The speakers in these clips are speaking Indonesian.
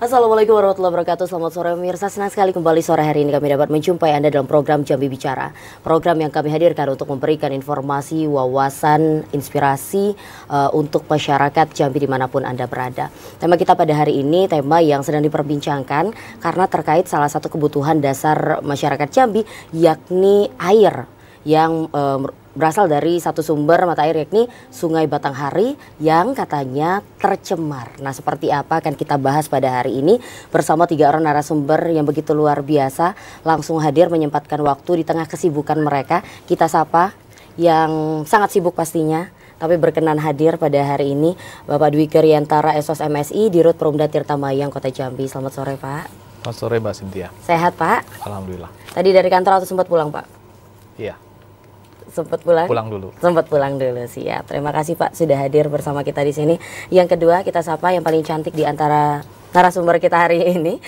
Assalamualaikum warahmatullahi wabarakatuh. Selamat sore pemirsa. Senang sekali kembali sore hari ini kami dapat menjumpai Anda dalam program Jambi Bicara. Program yang kami hadirkan untuk memberikan informasi, wawasan, inspirasi untuk masyarakat Jambi dimanapun Anda berada. Tema kita pada hari ini tema yang sedang diperbincangkan karena terkait salah satu kebutuhan dasar masyarakat Jambi, yakni air yang berasal dari satu sumber mata air, yakni Sungai Batanghari yang katanya tercemar. Nah, seperti apa akan kita bahas pada hari ini bersama 3 orang narasumber yang begitu luar biasa, langsung hadir menyempatkan waktu di tengah kesibukan mereka. Kita sapa yang sangat sibuk pastinya, tapi berkenan hadir pada hari ini, Bapak Dwi Kriantara, SOS MSI, Dirut Perumda Tirta Mayang, Kota Jambi. Selamat sore, Pak. Selamat sore, Mbak Cynthia. Sehat, Pak? Alhamdulillah. Tadi dari kantor atau sempat pulang, Pak? Iya. Sempat pulang? Pulang dulu. Sempat pulang dulu, siap. Terima kasih Pak sudah hadir bersama kita di sini. Yang kedua, kita sapa yang paling cantik di antara narasumber kita hari ini,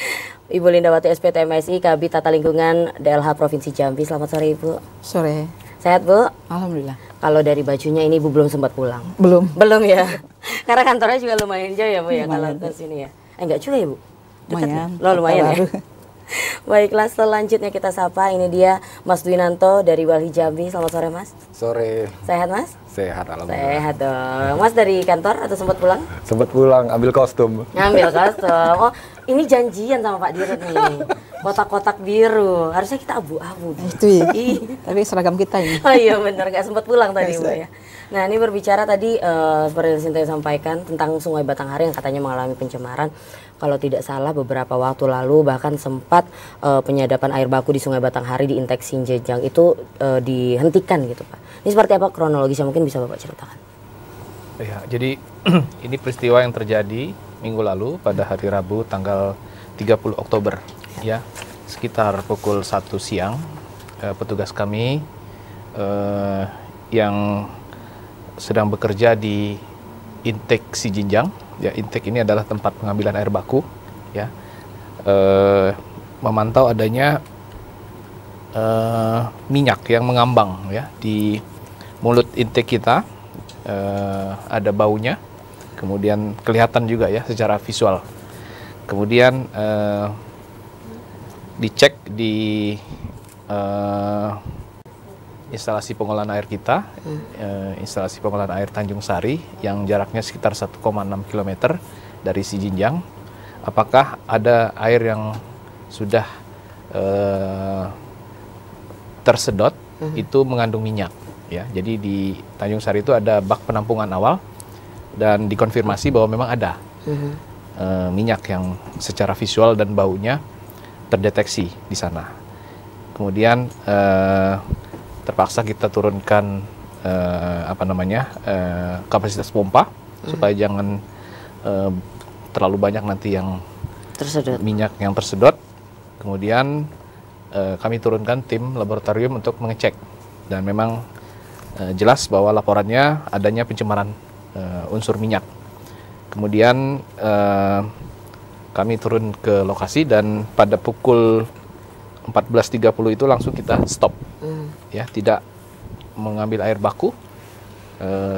Ibu Lindawati SPT MSI, Kabid Tata Lingkungan DLH Provinsi Jambi. Selamat sore, Ibu. Sore. Sehat, Bu? Alhamdulillah. Kalau dari bajunya ini Ibu belum sempat pulang? Belum. Belum ya? Karena kantornya juga lumayan jauh ya, Bu ya, kalau ke sini ya. Enggak juga ya, Bu? Dekat Lumayan. ya? Lumayan ya. Baiklah, selanjutnya kita sapa, ini dia Mas Dwinanto dari Walhi Jambi. Selamat sore, Mas. Sore. Sehat, Mas? Sehat, alhamdulillah. Sehat dong. Mas dari kantor atau sempat pulang? Sempat pulang, ambil kostum. Ngambil kostum. Oh, ini janjian sama Pak Dirut nih. Kotak-kotak biru. Harusnya kita abu-abu. Itu ya. Iya. Tapi seragam kita ini. Oh iya benar, nggak sempat pulang tadi Bu ya. Nah, ini berbicara tadi seperti yang Cynthia sampaikan tentang Sungai Batanghari yang katanya mengalami pencemaran. Kalau tidak salah beberapa waktu lalu bahkan sempat penyadapan air baku di Sungai Batanghari di Intek Sinjejang itu dihentikan gitu, Pak. Ini seperti apa kronologisnya, mungkin bisa Bapak ceritakan? Ya, jadi ini peristiwa yang terjadi minggu lalu pada hari Rabu tanggal 30 Oktober ya. Sekitar pukul 1 siang petugas kami yang sedang bekerja di Intek Sinjejang. Ya, Intek ini adalah tempat pengambilan air baku, ya. Memantau adanya minyak yang mengambang, ya, di mulut Intek kita. Ada baunya, kemudian kelihatan juga ya secara visual. Kemudian dicek di instalasi pengolahan air kita, instalasi pengolahan air Tanjung Sari yang jaraknya sekitar 1,6 km dari Sinjejang. Apakah ada air yang sudah tersedot itu mengandung minyak? Ya, jadi di Tanjung Sari itu ada bak penampungan awal dan dikonfirmasi bahwa memang ada minyak yang secara visual dan baunya terdeteksi di sana. Kemudian terpaksa kita turunkan kapasitas pompa supaya jangan terlalu banyak nanti yang tersedot, minyak yang tersedot. Kemudian kami turunkan tim laboratorium untuk mengecek dan memang jelas bahwa laporannya adanya pencemaran unsur minyak. Kemudian kami turun ke lokasi dan pada pukul 14.30 itu langsung kita stop, ya, tidak mengambil air baku,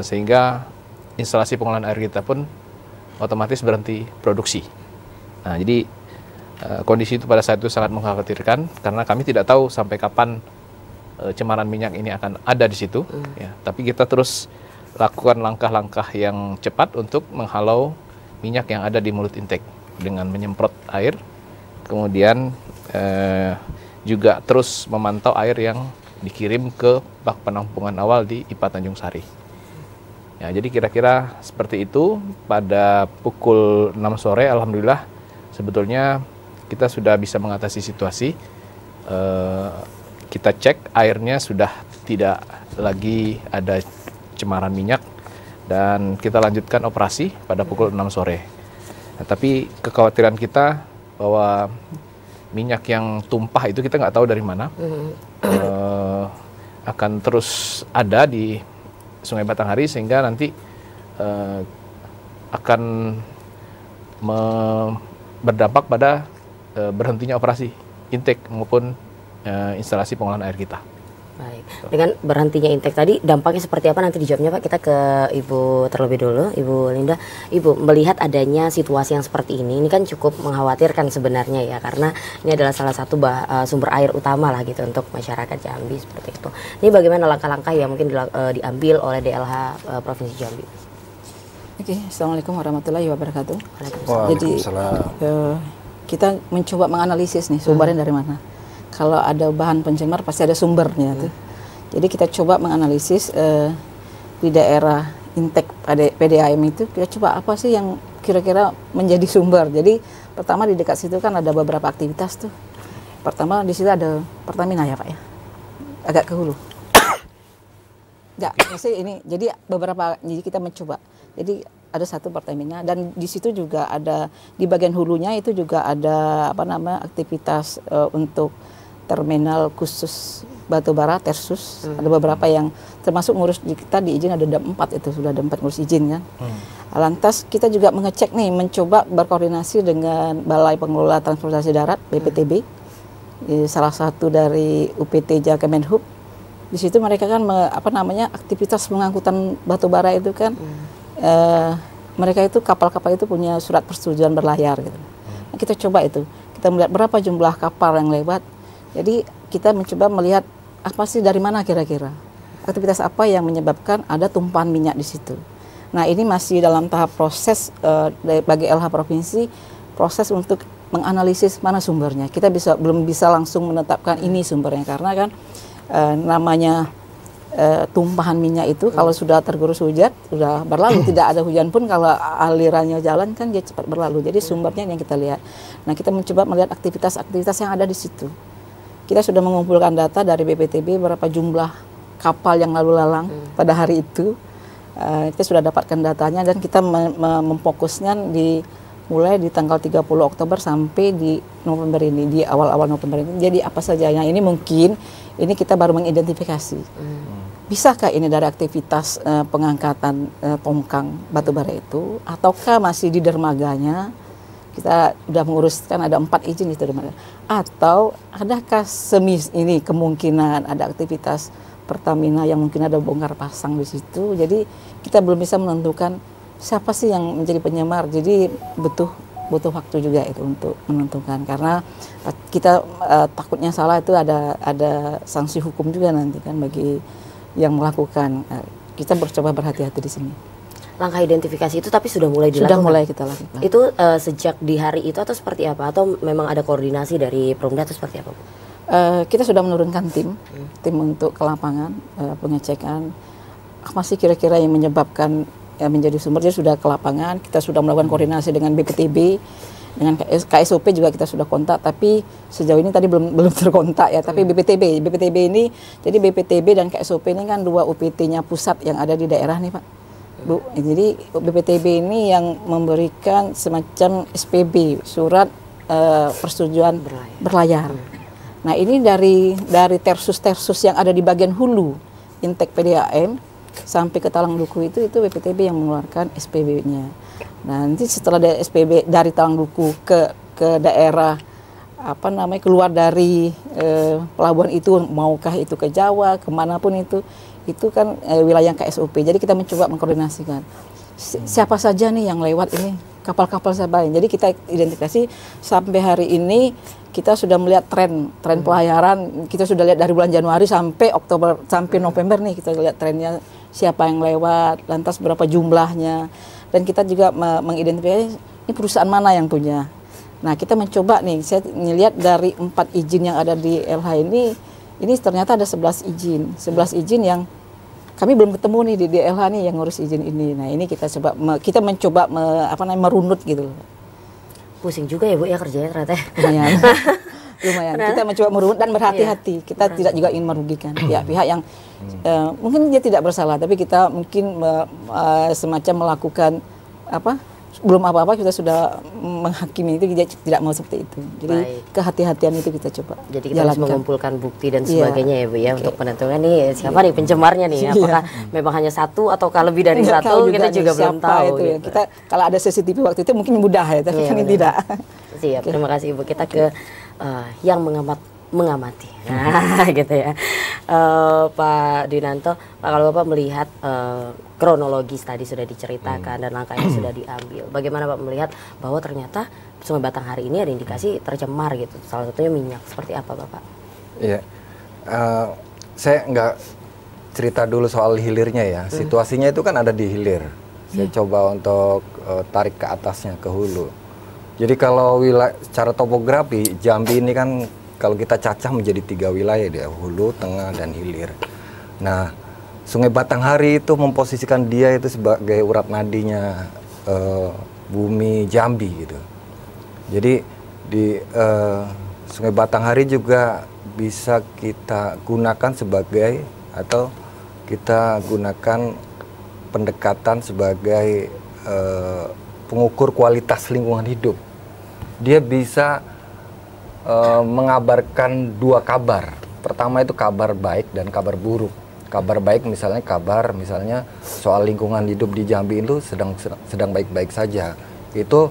sehingga instalasi pengolahan air kita pun otomatis berhenti produksi. Nah, jadi kondisi itu pada saat itu sangat mengkhawatirkan karena kami tidak tahu sampai kapan cemaran minyak ini akan ada di situ. Ya, tapi kita terus lakukan langkah-langkah yang cepat untuk menghalau minyak yang ada di mulut Intek dengan menyemprot air, kemudian juga terus memantau air yang dikirim ke bak penampungan awal di IPA Tanjung Sari. Ya, jadi kira-kira seperti itu. Pada pukul 6 sore, alhamdulillah sebetulnya kita sudah bisa mengatasi situasi. Kita cek airnya sudah tidak lagi ada cemaran minyak dan kita lanjutkan operasi pada pukul 6 sore. Nah, tapi kekhawatiran kita bahwa minyak yang tumpah itu kita nggak tahu dari mana, akan terus ada di Sungai Batanghari sehingga nanti akan berdampak pada berhentinya operasi Intek maupun instalasi pengolahan air kita. Baik. Dengan berhentinya Intek tadi, dampaknya seperti apa nanti dijawabnya Pak? Kita ke Ibu terlebih dulu, Ibu Linda. Ibu, melihat adanya situasi yang seperti ini kan cukup mengkhawatirkan sebenarnya ya, karena ini adalah salah satu sumber air utama lah gitu untuk masyarakat Jambi seperti itu. Ini bagaimana langkah-langkah yang mungkin diambil oleh DLH Provinsi Jambi? Oke, Assalamualaikum warahmatullahi wabarakatuh. Jadi kita mencoba menganalisis nih sumbernya dari mana. Kalau ada bahan pencemar pasti ada sumbernya tuh. Jadi kita coba menganalisis di daerah Intek PDAM itu, kita coba apa sih yang kira-kira menjadi sumber. Jadi pertama di dekat situ kan ada beberapa aktivitas tuh. Pertama di situ ada Pertamina ya Pak ya, agak ke hulu. Enggak, maksudnya ini. Jadi jadi kita mencoba. Jadi ada satu Pertamina dan di situ juga ada di bagian hulunya itu juga ada aktivitas untuk terminal khusus batubara Tersus. Ada beberapa yang termasuk ngurus kita di izin ada 4 itu, sudah ada 4 ngurus izin kan. Lantas kita juga mengecek nih, mencoba berkoordinasi dengan Balai Pengelola Transportasi Darat BPTB, salah satu dari UPT Kemenhub. Di situ mereka kan aktivitas pengangkutan batubara itu kan mereka itu kapal-kapal itu punya surat persetujuan berlayar gitu. Nah, kita coba itu, kita melihat berapa jumlah kapal yang lewat. Jadi kita mencoba melihat apa sih, dari mana kira-kira aktivitas apa yang menyebabkan ada tumpahan minyak di situ. Nah ini masih dalam tahap proses bagi LH Provinsi, proses untuk menganalisis mana sumbernya. Kita belum bisa langsung menetapkan ini sumbernya, karena kan namanya tumpahan minyak itu kalau sudah tergerus hujan, sudah berlalu, tidak ada hujan pun kalau alirannya jalan kan dia cepat berlalu. Jadi sumbernya yang kita lihat. Nah kita mencoba melihat aktivitas-aktivitas yang ada di situ. Kita sudah mengumpulkan data dari BPTB berapa jumlah kapal yang lalu lalang pada hari itu. Kita sudah dapatkan datanya dan kita memfokusnya mulai di tanggal 30 Oktober sampai di November ini, di awal-awal November ini. Jadi apa saja yang ini mungkin ini kita baru mengidentifikasi. Bisakah ini dari aktivitas pengangkatan tongkang batubara itu, ataukah masih di dermaganya? Kita sudah menguruskan ada 4 izin itu dermaga. Atau adakah ini kemungkinan ada aktivitas Pertamina yang mungkin ada bongkar pasang di situ. Jadi kita belum bisa menentukan siapa sih yang menjadi penyemar. Jadi butuh waktu juga itu untuk menentukan, karena kita takutnya salah itu ada sanksi hukum juga nanti kan bagi yang melakukan. Kita bercoba berhati-hati di sini. Langkah identifikasi itu tapi sudah mulai dilakukan? Sudah mulai kita lakukan. Itu sejak di hari itu atau seperti apa? Atau memang ada koordinasi dari Perumda atau seperti apa Bu? Kita sudah menurunkan tim untuk ke lapangan, pengecekan apa sih kira-kira yang menyebabkan menjadi sumber. Jadi sudah ke lapangan, kita sudah melakukan koordinasi dengan BPTB, dengan KSOP juga kita sudah kontak, tapi sejauh ini tadi belum terkontak ya. Tapi BPTB ini, jadi BPTB dan KSOP ini kan 2 UPT-nya pusat yang ada di daerah nih Pak, Bu. Jadi BPTB ini yang memberikan semacam SPB, surat persetujuan berlayar. Nah ini dari tersus yang ada di bagian hulu Intek PDAM sampai ke Talang Duku itu BPTB yang mengeluarkan SPB-nya. Nah nanti setelah dari SPB dari Talang Duku ke daerah keluar dari pelabuhan itu, maukah itu ke Jawa, kemanapun itu kan wilayah KSOP. Jadi kita mencoba mengkoordinasikan siapa saja nih yang lewat ini, kapal-kapal siapa. Jadi kita identifikasi sampai hari ini kita sudah melihat tren pelayaran. Kita sudah lihat dari bulan Januari sampai Oktober sampai November nih, kita lihat trennya siapa yang lewat, lantas berapa jumlahnya, dan kita juga mengidentifikasi ini perusahaan mana yang punya. Nah kita mencoba nih, saya melihat dari 4 izin yang ada di LH ini ternyata ada 11 izin yang kami belum ketemu nih di DLH nih yang ngurus izin ini. Nah ini kita mencoba merunut gitu. Pusing juga ya Bu ya kerjanya ternyata. Lumayan. Kita mencoba merunut dan berhati-hati. Kita tidak juga ingin merugikan pihak yang mungkin dia tidak bersalah, tapi kita mungkin semacam melakukan belum apa-apa kita sudah menghakimi, itu tidak mau seperti itu. Jadi kehati-hatian itu kita coba. Jadi kita harus mengumpulkan bukti dan sebagainya ya Bu ya, untuk menentukan nih siapa nih pencemarnya nih, apakah memang hanya satu ataukah lebih dari satu, kita juga belum tahu itu gitu. Kita kalau ada CCTV waktu itu mungkin mudah ya, tapi kan tidak. Siap, terima kasih Ibu. Kita ke yang mengamat mengamati. Nah, gitu ya. Pak Dwinanto, Pak, kalau Bapak melihat kronologis tadi sudah diceritakan dan langkah yang sudah diambil, bagaimana Pak melihat bahwa ternyata Sungai Batanghari ini ada indikasi tercemar gitu, salah satunya minyak, seperti apa Bapak? Iya, saya nggak cerita dulu soal hilirnya ya. Situasinya itu kan ada di hilir. Saya coba untuk tarik ke atasnya, ke hulu. Jadi kalau wilayah secara topografi, Jambi ini kan kalau kita cacah menjadi 3 wilayah dia, hulu, tengah, dan hilir. Nah, Sungai Batanghari itu memposisikan dia itu sebagai urat nadinya bumi Jambi gitu. Jadi di Sungai Batanghari juga bisa kita gunakan sebagai, atau kita gunakan pendekatan sebagai pengukur kualitas lingkungan hidup. Dia bisa mengabarkan 2 kabar. Pertama itu kabar baik dan kabar buruk. Kabar baik misalnya soal lingkungan hidup di Jambi itu sedang baik-baik saja. Itu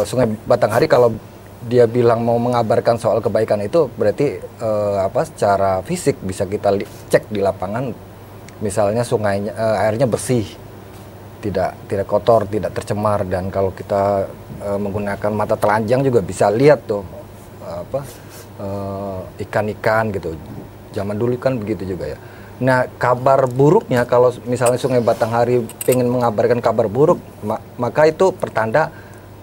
Sungai Batanghari kalau dia bilang mau mengabarkan soal kebaikan itu berarti secara fisik bisa kita cek di lapangan. Misalnya sungainya airnya bersih, tidak kotor, tidak tercemar, dan kalau kita menggunakan mata telanjang juga bisa lihat tuh ikan-ikan gitu. Zaman dulu kan begitu juga ya. Nah, kabar buruknya kalau misalnya Sungai Batanghari pengen mengabarkan kabar buruk, maka itu pertanda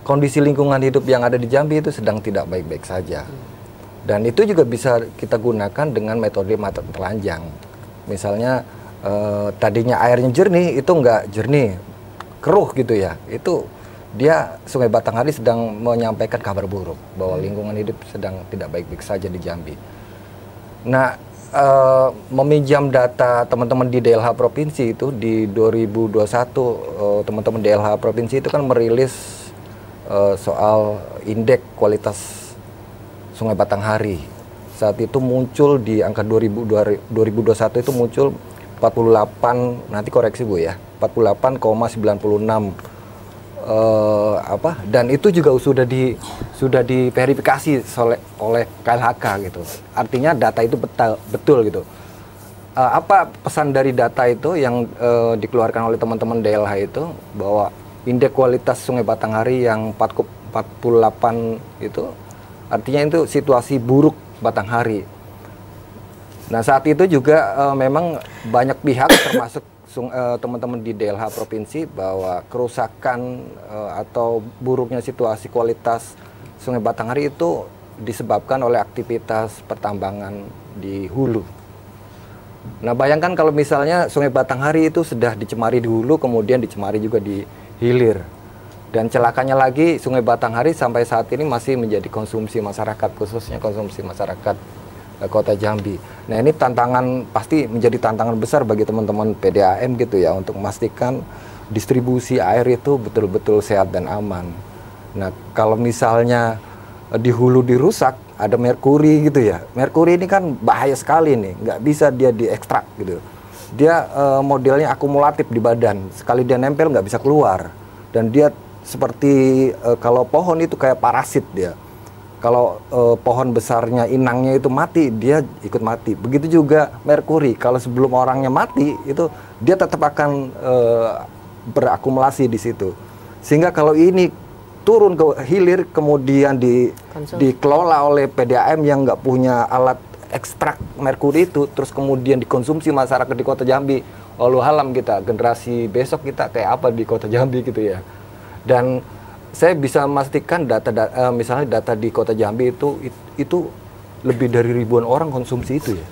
kondisi lingkungan hidup yang ada di Jambi itu sedang tidak baik-baik saja. Dan itu juga bisa kita gunakan dengan metode mata telanjang. Misalnya tadinya airnya jernih, itu enggak jernih, keruh gitu ya. Itu dia Sungai Batanghari sedang menyampaikan kabar buruk bahwa lingkungan hidup sedang tidak baik-baik saja di Jambi. Nah, meminjam data teman-teman di DLH Provinsi itu di 2021, teman-teman DLH Provinsi itu kan merilis soal indeks kualitas Sungai Batanghari. Saat itu muncul di angka 2021 itu muncul 48, nanti koreksi Bu ya, 48,96 dan itu juga sudah diverifikasi oleh KLHK gitu. Artinya data itu betul gitu. Apa pesan dari data itu yang dikeluarkan oleh teman-teman DLH itu, bahwa indeks kualitas Sungai Batanghari yang 48 itu artinya itu situasi buruk Batanghari. Nah, saat itu juga memang banyak pihak termasuk teman-teman di DLH Provinsi bahwa kerusakan atau buruknya situasi kualitas Sungai Batanghari itu disebabkan oleh aktivitas pertambangan di hulu. Nah, bayangkan kalau misalnya Sungai Batanghari itu sudah dicemari di hulu, kemudian dicemari juga di hilir. Dan celakanya lagi, Sungai Batanghari sampai saat ini masih menjadi konsumsi masyarakat, khususnya konsumsi masyarakat Kota Jambi. Nah, ini pasti menjadi tantangan besar bagi teman-teman PDAM gitu ya, untuk memastikan distribusi air itu betul-betul sehat dan aman. Nah, kalau misalnya di hulu dirusak, ada merkuri gitu ya. Merkuri ini kan bahaya sekali nih, nggak bisa dia diekstrak gitu. Dia modelnya akumulatif di badan, sekali dia nempel nggak bisa keluar. Dan dia seperti kalau pohon itu kayak parasit dia. Kalau pohon besarnya, inangnya itu mati, dia ikut mati. Begitu juga merkuri, kalau sebelum orangnya mati, itu dia tetap akan berakumulasi di situ. Sehingga kalau ini turun ke hilir, kemudian dikelola oleh PDAM yang nggak punya alat ekstrak merkuri itu, terus kemudian dikonsumsi masyarakat di Kota Jambi, walau alam kita, generasi besok kita kayak apa di Kota Jambi gitu ya. Dan saya bisa memastikan misalnya data di Kota Jambi itu lebih dari ribuan orang konsumsi itu ya.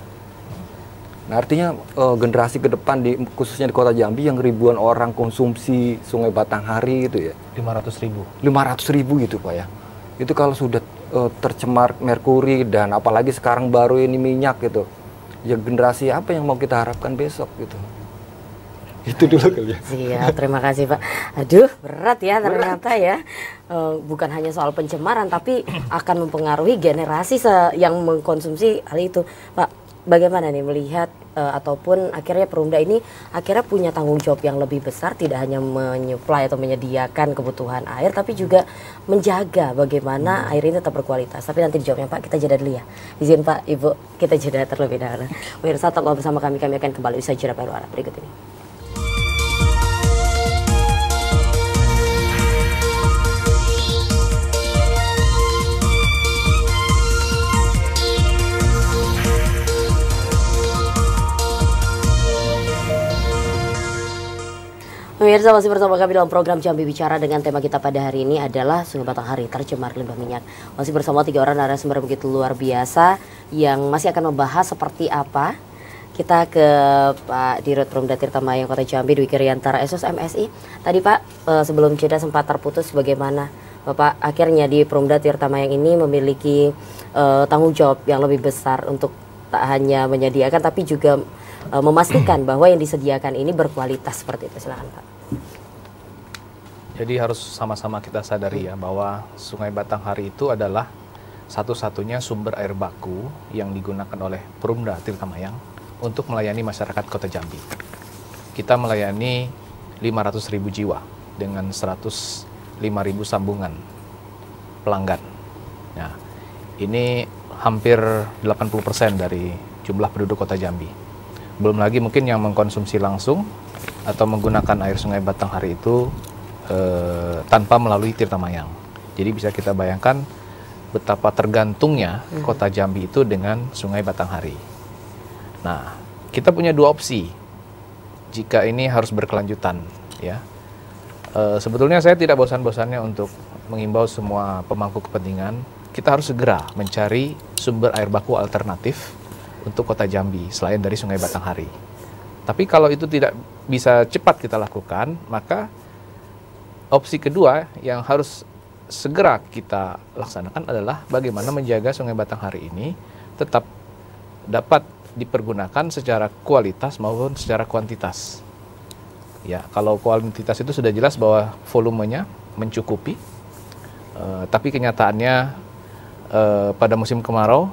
Nah, artinya generasi ke depan khususnya di Kota Jambi yang ribuan orang konsumsi Sungai Batanghari itu ya. 500.000 gitu Pak ya. Itu kalau sudah tercemar merkuri, dan apalagi sekarang baru ini minyak gitu. Ya generasi apa yang mau kita harapkan besok gitu. Itu dulu kali ya. Iya, terima kasih Pak. Aduh, berat ya ternyata ya. Bukan hanya soal pencemaran, tapi akan mempengaruhi generasi yang mengkonsumsi hal itu. Pak, bagaimana nih melihat ataupun akhirnya Perumda ini akhirnya punya tanggung jawab yang lebih besar, tidak hanya menyuplai atau menyediakan kebutuhan air, tapi juga menjaga bagaimana air ini tetap berkualitas. Tapi nanti dijawabnya Pak, kita jeda dulu ya. Izin Pak, Ibu, kita jeda terlebih dahulu. Pemirsa, tetap bersama kami akan kembali usai jeda pariwara berikut ini. Pemirsa, masih bersama kami dalam program Jambi Bicara dengan tema kita pada hari ini adalah Sungai Batanghari tercemar limbah minyak. Masih bersama 3 orang narasumber begitu luar biasa yang masih akan membahas seperti apa. Kita ke Pak Dirut Perumda Tirta Mayang Kota Jambi, Dwi Kriantara, SOS MSI. Tadi Pak, sebelum jeda sempat terputus bagaimana Bapak akhirnya di Perumda Tirta Mayang ini memiliki tanggung jawab yang lebih besar untuk tak hanya menyediakan tapi juga memastikan bahwa yang disediakan ini berkualitas seperti itu. Silakan Pak. Jadi harus sama-sama kita sadari ya bahwa Sungai Batanghari itu adalah satu-satunya sumber air baku yang digunakan oleh Perumda Tirta Mayang untuk melayani masyarakat Kota Jambi. Kita melayani 500.000 jiwa dengan 105.000 sambungan pelanggan. Nah, ini hampir 80% dari jumlah penduduk Kota Jambi. Belum lagi mungkin yang mengkonsumsi langsung atau menggunakan air Sungai Batanghari itu tanpa melalui Tirta Mayang. Jadi bisa kita bayangkan betapa tergantungnya Kota Jambi itu dengan Sungai Batanghari. Nah, kita punya 2 opsi jika ini harus berkelanjutan, ya. Sebetulnya saya tidak bosan-bosannya untuk mengimbau semua pemangku kepentingan, kita harus segera mencari sumber air baku alternatif untuk Kota Jambi selain dari Sungai Batanghari. Tapi kalau itu tidak bisa cepat kita lakukan, maka opsi kedua yang harus segera kita laksanakan adalah bagaimana menjaga Sungai Batanghari ini tetap dapat dipergunakan secara kualitas maupun secara kuantitas. Ya, kalau kuantitas itu sudah jelas bahwa volumenya mencukupi, tapi kenyataannya pada musim kemarau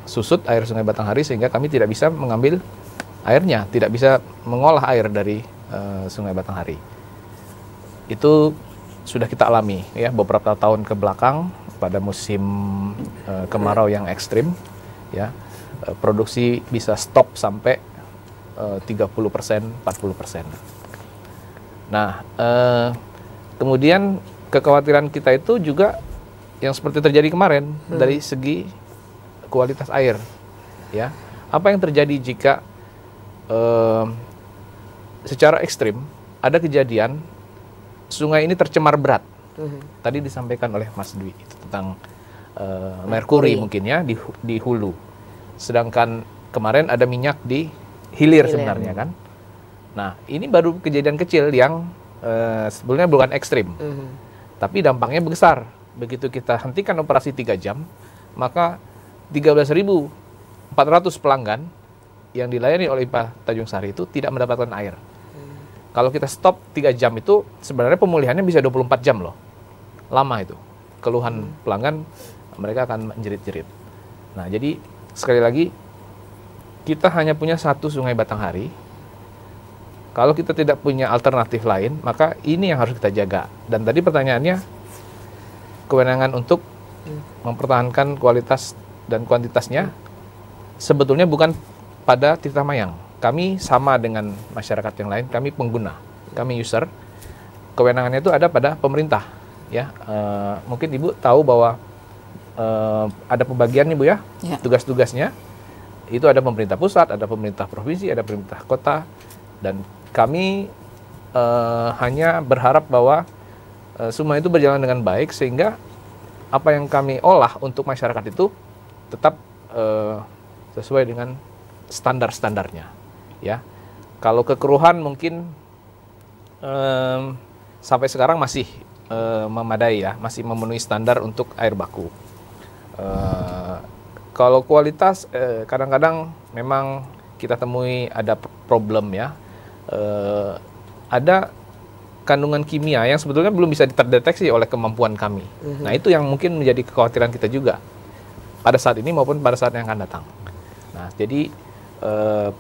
susut air Sungai Batanghari sehingga kami tidak bisa mengambil airnya, tidak bisa mengolah air dari Sungai Batanghari. Itu sudah kita alami ya beberapa tahun ke belakang pada musim kemarau yang ekstrim, ya produksi bisa stop sampai 30%, 40%. Nah, kemudian kekhawatiran kita itu juga yang seperti terjadi kemarin dari segi kualitas air, ya. Apa yang terjadi jika secara ekstrim ada kejadian sungai ini tercemar berat? Tadi disampaikan oleh Mas Dwi itu tentang merkuri mungkin ya di hulu. Sedangkan kemarin ada minyak di hilir sebenarnya kan. Nah, ini baru kejadian kecil yang sebenarnya bukan ekstrim. Tapi dampaknya besar. Begitu kita hentikan operasi 3 jam, maka 13.400 pelanggan yang dilayani oleh IPA Tanjung Sari itu tidak mendapatkan air. Kalau kita stop 3 jam itu sebenarnya pemulihannya bisa 24 jam loh. Lama itu. Keluhan pelanggan mereka akan menjerit-jerit. Nah, jadi sekali lagi kita hanya punya satu Sungai Batanghari. Kalau kita tidak punya alternatif lain, maka ini yang harus kita jaga. Dan tadi pertanyaannya, kewenangan untuk mempertahankan kualitas dan kuantitasnya sebetulnya bukan pada Tirta Mayang. Kami sama dengan masyarakat yang lain, kami pengguna, kami user. Kewenangannya itu ada pada pemerintah. Ya, mungkin Ibu tahu bahwa ada pembagian nih Bu ya, tugas-tugasnya. Itu ada pemerintah pusat, ada pemerintah provinsi, ada pemerintah kota. Dan kami hanya berharap bahwa semua itu berjalan dengan baik sehingga apa yang kami olah untuk masyarakat itu tetap sesuai dengan standar-standarnya. Ya, kalau kekeruhan mungkin sampai sekarang masih memadai ya, masih memenuhi standar untuk air baku. Kalau kualitas kadang-kadang memang kita temui ada problem ya, ada kandungan kimia yang sebetulnya belum bisa terdeteksi oleh kemampuan kami. Nah, itu yang mungkin menjadi kekhawatiran kita juga pada saat ini maupun pada saat yang akan datang. Nah, jadi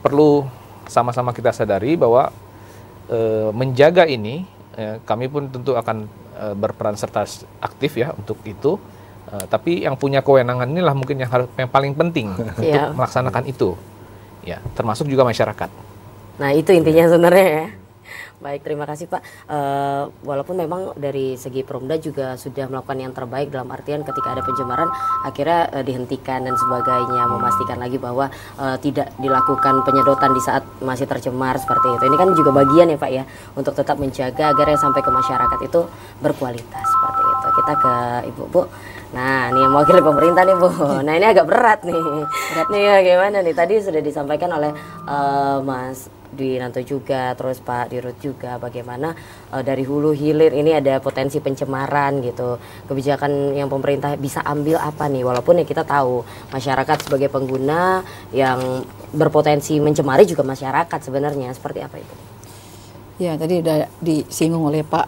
perlu sama-sama kita sadari bahwa menjaga ini, kami pun tentu akan berperan serta aktif ya untuk itu. Tapi yang punya kewenangan inilah mungkin yang paling penting untuk melaksanakan itu, ya, termasuk juga masyarakat. Nah itu intinya sebenarnya ya. Baik, terima kasih Pak. Walaupun memang dari segi Perumda juga sudah melakukan yang terbaik dalam artian ketika ada pencemaran akhirnya dihentikan dan sebagainya, memastikan lagi bahwa tidak dilakukan penyedotan di saat masih tercemar seperti itu. Ini kan juga bagian ya Pak ya untuk tetap menjaga agar yang sampai ke masyarakat itu berkualitas seperti itu. Kita ke Ibu Bu. Nah, ini yang mewakili pemerintah nih Bu. Nah ini agak berat nih. Berat nih ya, gimana nih? Tadi sudah disampaikan oleh Mas Dwinanto juga, terus Pak Dirut juga, bagaimana dari hulu hilir ini ada potensi pencemaran gitu. Kebijakan yang pemerintah bisa ambil apa nih? Walaupun ya kita tahu masyarakat sebagai pengguna yang berpotensi mencemari juga masyarakat sebenarnya. Seperti apa itu? Ya, tadi udah disinggung oleh Pak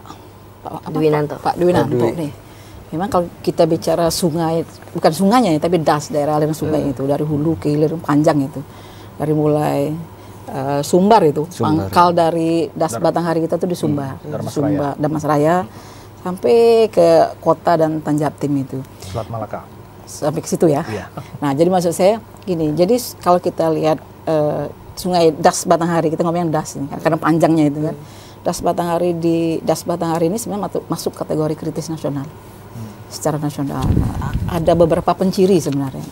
Dwinanto. Pak Dwinanto nih. Memang kalau kita bicara sungai, bukan sungainya ya, tapi das, daerah aliran sungai itu dari hulu ke hilir panjang itu, dari mulai Sumbar itu, pangkal dari das Batanghari kita tuh di Sumbar, Darmasraya, sampai ke kota dan Tanjabtim itu. Selat Malaka. Sampai ke situ ya. Iya. Nah, jadi maksud saya gini, jadi kalau kita lihat sungai das Batanghari, kita ngomongin das ini, karena panjangnya itu kan. Das Batanghari ini sebenarnya masuk kategori kritis nasional. Secara nasional. Nah, ada beberapa penciri sebenarnya.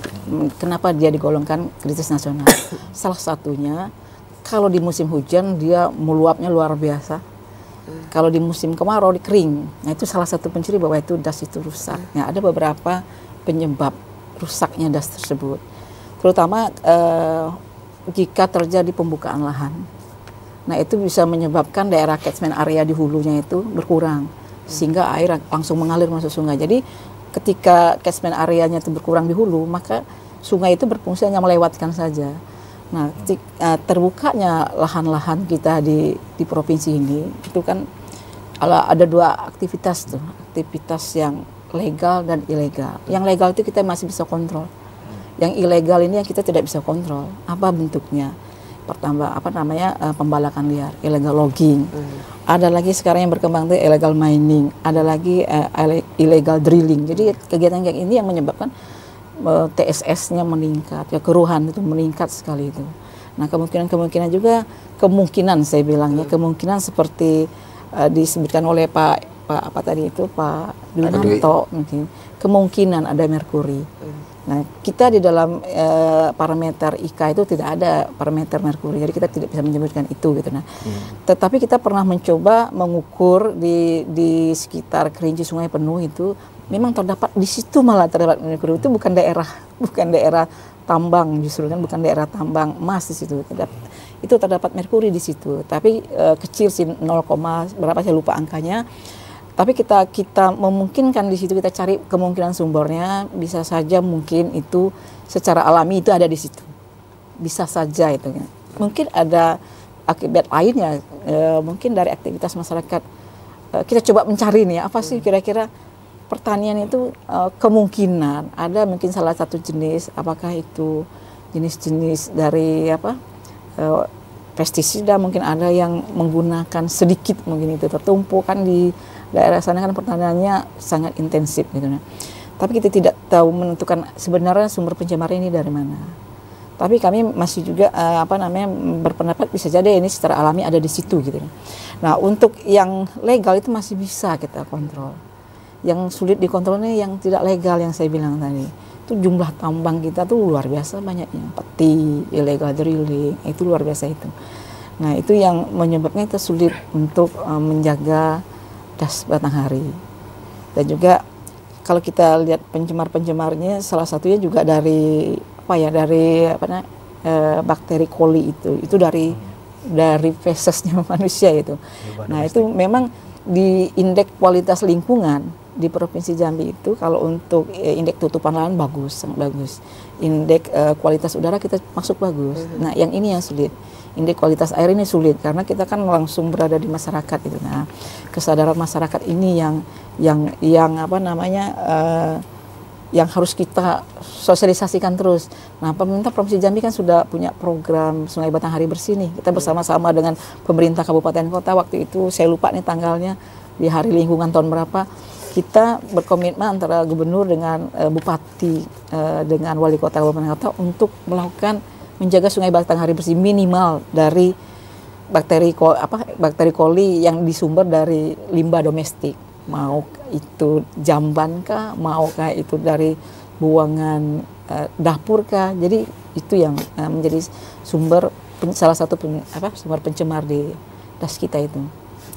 Kenapa dia digolongkan kritis nasional? Salah satunya, kalau di musim hujan dia meluapnya luar biasa. Kalau di musim kemarau dikering. Nah itu salah satu penciri bahwa itu das itu rusak. Nah ada beberapa penyebab rusaknya das tersebut. Terutama jika terjadi pembukaan lahan. Nah itu bisa menyebabkan daerah catchment area di hulunya itu berkurang. Sehingga air langsung mengalir masuk sungai. Jadi ketika catchment areanya itu berkurang di hulu, maka sungai itu berfungsi hanya melewatkan saja. Nah, terbukanya lahan-lahan kita di provinsi ini, itu kan ada dua aktivitas tuh, aktivitas yang legal dan ilegal. Yang legal itu kita masih bisa kontrol. Yang ilegal ini yang kita tidak bisa kontrol. Apa bentuknya? Pertama, pembalakan liar, illegal logging. Ada lagi sekarang yang berkembang itu illegal mining, ada lagi illegal drilling. Jadi kegiatan kayak ini yang menyebabkan TSS-nya meningkat, ya keruhan itu meningkat sekali itu. Nah kemungkinan juga saya bilangnya kemungkinan seperti disebutkan oleh Pak Dwinanto, mungkin kemungkinan ada merkuri. Nah kita di dalam parameter IKA itu tidak ada parameter merkuri, jadi kita tidak bisa menyebutkan itu gitu. Nah, tetapi kita pernah mencoba mengukur di sekitar Kerinci Sungai Penuh itu. Memang terdapat di situ malah terdapat merkuri. Itu bukan daerah tambang, justru kan bukan daerah tambang emas di situ. Itu terdapat merkuri di situ. Tapi kecil sih 0, berapa saya lupa angkanya. Tapi kita memungkinkan di situ kita cari kemungkinan sumbernya, bisa saja mungkin itu secara alami itu ada di situ. Bisa saja itu. Mungkin ada akibat lainnya, mungkin dari aktivitas masyarakat. Kita coba mencari nih apa sih kira-kira pertanian itu kemungkinan ada mungkin salah satu jenis, apakah itu jenis-jenis dari pestisida, mungkin ada yang menggunakan sedikit, mungkin itu tertumpuk kan di daerah sana kan pertaniannya sangat intensif gitu. Tapi kita tidak tahu menentukan sebenarnya sumber pencemaran ini dari mana. Tapi kami masih juga berpendapat bisa jadi ini secara alami ada di situ gitu. Nah untuk yang legal itu masih bisa kita kontrol. Yang sulit dikontrolnya yang tidak legal yang saya bilang tadi. Itu jumlah tambang kita tuh luar biasa banyaknya. Peti, illegal drilling, itu luar biasa itu. Nah itu yang menyebabkan kita sulit untuk menjaga das Batanghari. Dan juga kalau kita lihat pencemar-pencemarnya salah satunya juga dari bakteri coli itu dari fesesnya manusia itu. Nah itu memang di indeks kualitas lingkungan di Provinsi Jambi itu kalau untuk indeks tutupan lahan bagus, sangat bagus. Indeks kualitas udara kita masuk bagus. Nah yang ini yang sulit. Indeks kualitas air ini sulit karena kita kan langsung berada di masyarakat itu. Nah, kesadaran masyarakat ini yang yang harus kita sosialisasikan terus. Nah, pemerintah Provinsi Jambi kan sudah punya program Sungai Batanghari Bersih nih. Kita bersama-sama dengan pemerintah kabupaten kota, waktu itu saya lupa nih tanggalnya, di hari lingkungan tahun berapa, kita berkomitmen antara gubernur dengan bupati dengan wali kota kabupaten kota untuk melakukan menjaga Sungai Batanghari Bersih minimal dari bakteri coli yang disumber dari limbah domestik. Mau itu jamban kah, maukah itu dari buangan dapur kah. Jadi itu yang menjadi salah satu sumber pencemar di das kita itu.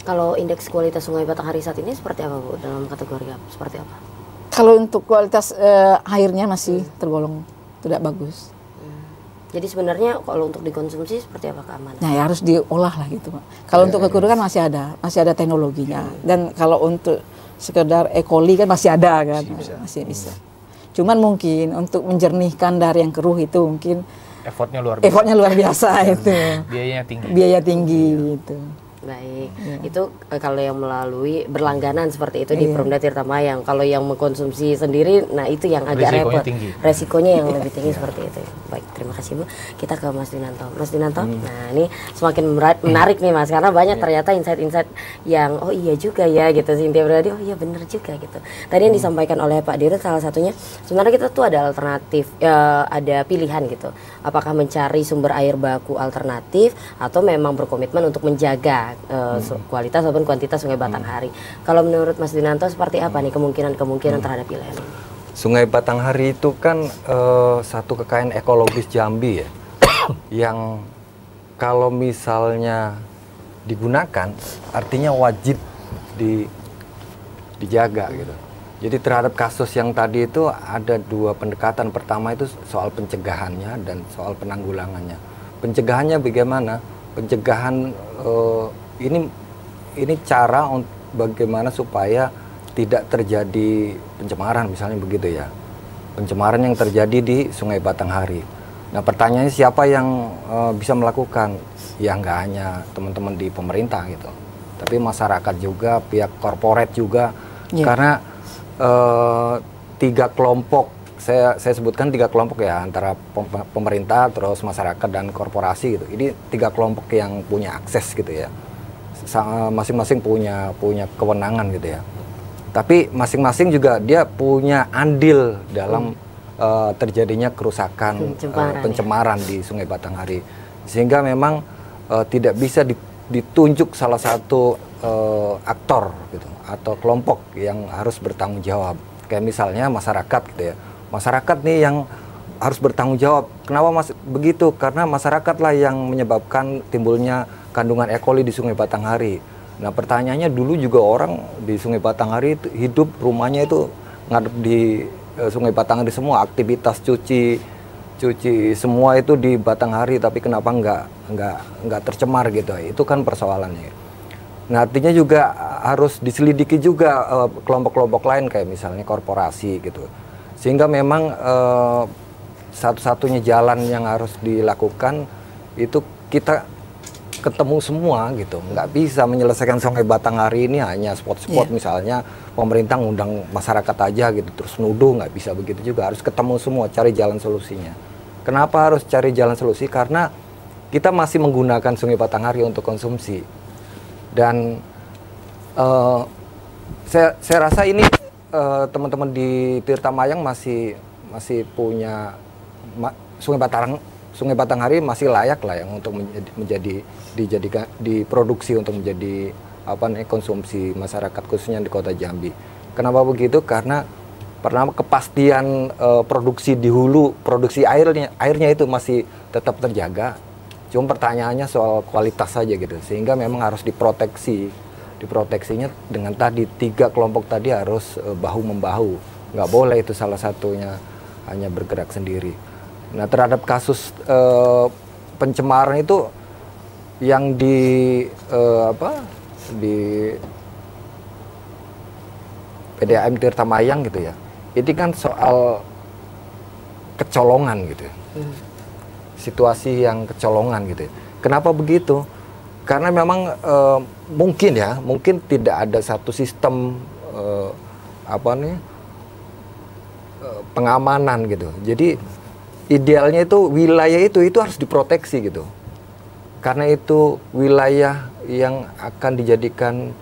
Kalau indeks kualitas Sungai Batanghari saat ini seperti apa, Bu? Dalam kategori seperti apa? Kalau untuk kualitas airnya masih tergolong tidak bagus. Jadi sebenarnya kalau untuk dikonsumsi seperti apa keamanan? Nah, ya harus diolah lah gitu, Pak. Kalau untuk kekurangan masih ada teknologinya. Dan kalau untuk sekedar E. coli kan masih ada kan, masih bisa. Cuman mungkin untuk menjernihkan dari yang keruh itu mungkin effortnya luar biasa itu. Biaya tinggi gitu. Baik, itu kalau yang melalui berlangganan seperti itu di Perumda Tirta Mayang. Kalau yang mengkonsumsi sendiri, nah itu yang agak repot. Resikonya yang lebih tinggi seperti itu. Baik, terima kasih Bu. Kita ke Mas Dinanto. Mas Dinanto, nah ini semakin menarik nih Mas, karena banyak ternyata insight-insight yang oh iya juga ya gitu. Cynthia Pribadi, oh iya benar juga gitu. Tadi yang disampaikan oleh Pak Dirut salah satunya, sebenarnya kita tuh ada alternatif, ada pilihan gitu. Apakah mencari sumber air baku alternatif atau memang berkomitmen untuk menjaga kualitas maupun kuantitas Sungai Batanghari. Kalau menurut Mas Dinanto seperti apa nih kemungkinan terhadap pilihan ini? Sungai Batanghari itu kan satu kekayaan ekologis Jambi ya, yang kalau misalnya digunakan artinya wajib dijaga gitu. Jadi terhadap kasus yang tadi itu ada dua pendekatan. Pertama itu soal pencegahannya dan soal penanggulangannya. Pencegahannya bagaimana? Pencegahan ini cara bagaimana supaya tidak terjadi pencemaran, misalnya begitu ya. Pencemaran yang terjadi di Sungai Batanghari. Nah, pertanyaannya siapa yang bisa melakukan? Ya nggak hanya teman-teman di pemerintah gitu, tapi masyarakat juga, pihak korporat juga. Karena tiga kelompok, saya sebutkan tiga kelompok ya, antara pemerintah, terus masyarakat dan korporasi gitu. Ini tiga kelompok yang punya akses gitu ya. Masing-masing punya kewenangan gitu ya. Tapi masing-masing juga dia punya andil dalam terjadinya kerusakan pencemaran di Sungai Batanghari. Sehingga memang tidak bisa ditunjuk salah satu aktor gitu atau kelompok yang harus bertanggung jawab. Kayak misalnya masyarakat gitu ya. Masyarakat nih yang harus bertanggung jawab. Kenapa begitu? Karena masyarakatlah yang menyebabkan timbulnya kandungan E. coli di Sungai Batanghari. Nah, pertanyaannya dulu juga orang di Sungai Batanghari itu hidup, rumahnya itu ngadep di Sungai Batanghari semua, aktivitas cuci semua itu di Batanghari, tapi kenapa nggak tercemar gitu? Itu kan persoalannya. Nah, artinya juga harus diselidiki juga kelompok-kelompok lain kayak misalnya korporasi gitu. Sehingga memang satu-satunya jalan yang harus dilakukan itu kita ketemu semua gitu. Nggak bisa menyelesaikan Sungai Batanghari ini hanya spot-spot misalnya pemerintah ngundang masyarakat aja gitu terus nuduh, nggak bisa begitu juga. Harus ketemu semua, cari jalan solusinya. Kenapa harus cari jalan solusi? Karena kita masih menggunakan Sungai Batanghari untuk konsumsi. Dan saya rasa ini teman-teman di Tirta Mayang masih punya Sungai Batanghari masih layak lah yang untuk diproduksi untuk menjadi konsumsi masyarakat khususnya di Kota Jambi. Kenapa begitu? Karena pertama kepastian produksi di hulu, produksi airnya itu masih tetap terjaga. Cuma pertanyaannya soal kualitas saja gitu. Sehingga memang harus diproteksinya dengan tadi tiga kelompok tadi harus bahu-membahu. Nggak boleh itu salah satunya hanya bergerak sendiri. Nah, terhadap kasus pencemaran itu yang di PDAM Tirta Mayang gitu ya. Ini kan soal kecolongan gitu. Situasi yang kecolongan gitu. Kenapa begitu? Karena memang mungkin tidak ada satu sistem pengamanan gitu. Jadi idealnya itu wilayah itu harus diproteksi gitu. Karena itu wilayah yang akan dijadikan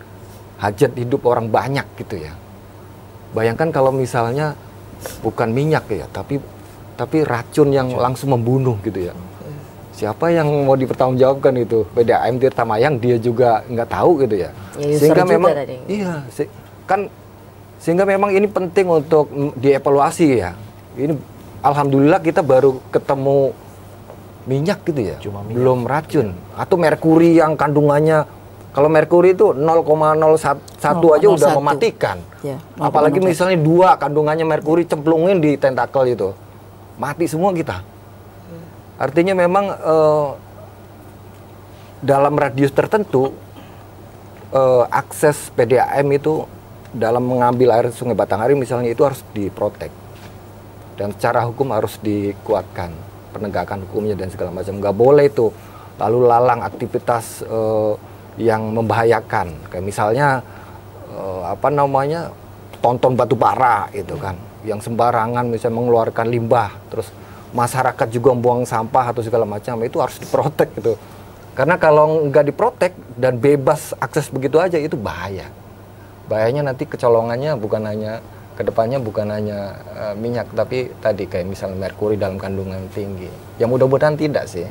hajat hidup orang banyak gitu ya. Bayangkan kalau misalnya bukan minyak ya, tapi racun yang langsung membunuh gitu ya. Siapa yang mau dipertanggungjawabkan itu? PDAM Tirta Mayang dia juga nggak tahu gitu ya. Sehingga memang sehingga memang ini penting untuk dievaluasi ya. Ini alhamdulillah kita baru ketemu minyak gitu ya. Cuma minyak. Belum racun atau merkuri yang kandungannya, kalau merkuri itu 0,01 aja udah mematikan. Ya, apalagi misalnya 2 kandungannya merkuri cemplungin di tentakel itu. Mati semua kita. Artinya memang dalam radius tertentu akses PDAM itu dalam mengambil air Sungai Batanghari misalnya itu harus diprotek. Dan secara hukum harus dikuatkan penegakan hukumnya dan segala macam. Nggak boleh itu lalu lalang aktivitas yang membahayakan. Kayak misalnya tonton batu bara itu kan, yang sembarangan misalnya mengeluarkan limbah, terus masyarakat juga membuang sampah atau segala macam, itu harus diprotek gitu. Karena kalau nggak diprotek dan bebas akses begitu aja itu bahaya. Bahayanya nanti kecolongannya bukan hanya kedepannya bukan hanya minyak, tapi tadi kayak misalnya merkuri dalam kandungan tinggi. Ya mudah-mudahan tidak sih.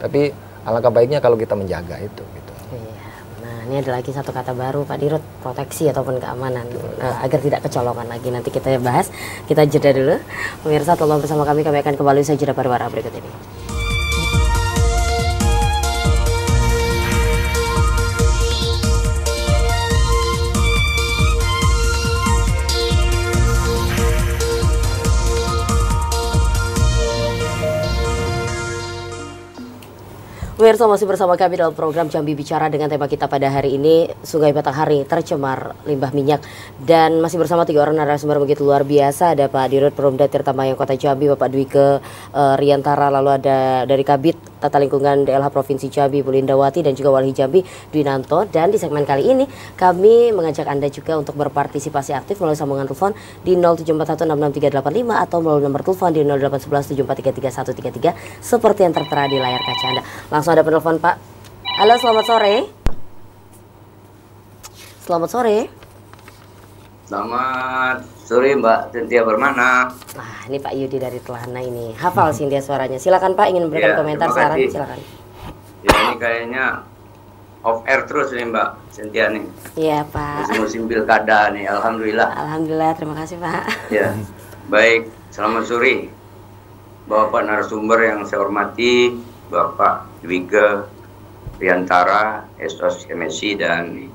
Tapi alangkah baiknya kalau kita menjaga itu. Gitu. Iya. Nah ini ada lagi satu kata baru Pak Dirut, proteksi ataupun keamanan. Agar tidak kecolongan lagi. Nanti kita bahas. Kita jeda dulu. Pemirsa tolong bersama kami akan kembali usai jeda pariwara berikut ini. Pemirsa masih bersama kami dalam program Jambi Bicara dengan tema kita pada hari ini Sungai Batanghari tercemar limbah minyak, dan masih bersama 3 orang narasumber begitu luar biasa. Ada Pak Dirut Perumda Tirta Mayang Kota Jambi, Bapak Dwike Riantara, lalu ada dari Kabid Tata Lingkungan DLH Provinsi Jambi Bu Lindawati, dan juga Walhi Jambi Dwinanto. Dan di segmen kali ini kami mengajak Anda juga untuk berpartisipasi aktif melalui sambungan telepon di 0741666385 atau melalui nomor telepon di 081174333133 seperti yang tertera di layar kaca Anda. Langsung ada penelpon Pak. Halo, selamat sore. Selamat sore. Selamat sore Mbak Cynthia Permana. Nah, ini Pak Yudi dari Telana ini. Hafal Cynthia suaranya. Silakan Pak, ingin memberikan komentar, saran, silakan. Ya, ini kayaknya off air terus nih Mbak Cynthia nih. Iya Pak. Musim pilkada nih, alhamdulillah. Alhamdulillah, terima kasih Pak. Ya, baik. Selamat sore Bapak narasumber yang saya hormati, Bapak Dwike Riantara, SOS MSI, dan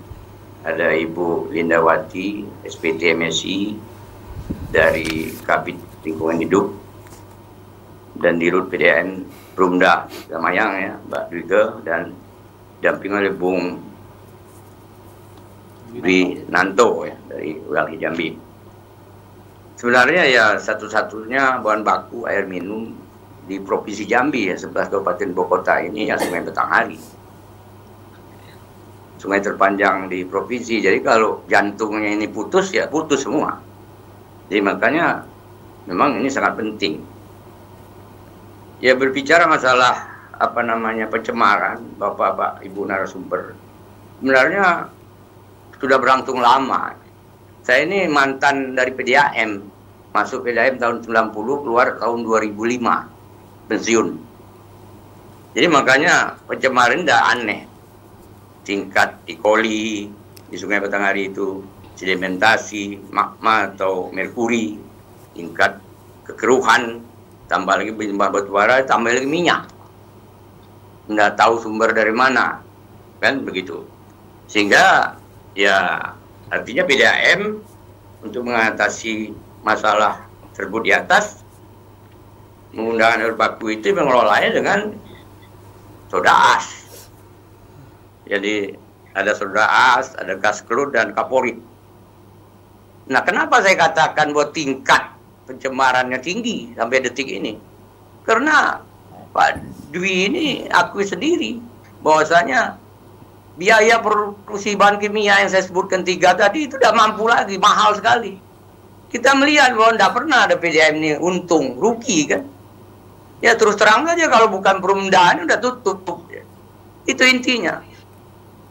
ada Ibu Lindawati, SPT MSI dari Kabid Lingkungan Hidup, dan Dirut PDAM Perumda Tirta Mayang ya, Mbak Dwike, dan didampingi oleh Bung Dwinanto ya dari Walhi Jambi. Sebenarnya ya satu-satunya bahan baku air minum di Provinsi Jambi ya, 11 kabupaten kota ini ya Sungai Batanghari. Sungai terpanjang di provinsi, jadi kalau jantungnya ini putus ya putus semua. Jadi makanya memang ini sangat penting. Ya berbicara masalah pencemaran, Bapak Ibu narasumber, sebenarnya sudah berlangsung lama. Saya ini mantan dari PDAM, masuk PDAM tahun 90, keluar tahun 2005, pensiun. Jadi makanya pencemaran tidak aneh. Tingkat E. coli di Sungai Batanghari itu, sedimentasi, magma atau merkuri, tingkat kekeruhan, tambah lagi limbah batu bara, tambah lagi minyak. Nggak tahu sumber dari mana, kan begitu. Sehingga ya artinya PDAM untuk mengatasi masalah tersebut di atas, menggunakan air baku itu mengelolanya dengan soda as. Jadi ada soda as, ada gas klut dan kaporit. Nah, kenapa saya katakan bahwa tingkat pencemarannya tinggi sampai detik ini? Karena Pak Dwi ini akui sendiri bahwasanya biaya produksi bahan kimia yang saya sebutkan 3 tadi itu tidak mampu lagi, mahal sekali. kita melihat bahwa tidak pernah ada PDAM ini untung, rugi kan. Ya terus terang saja kalau bukan Perumda ini udah tutup. Itu intinya.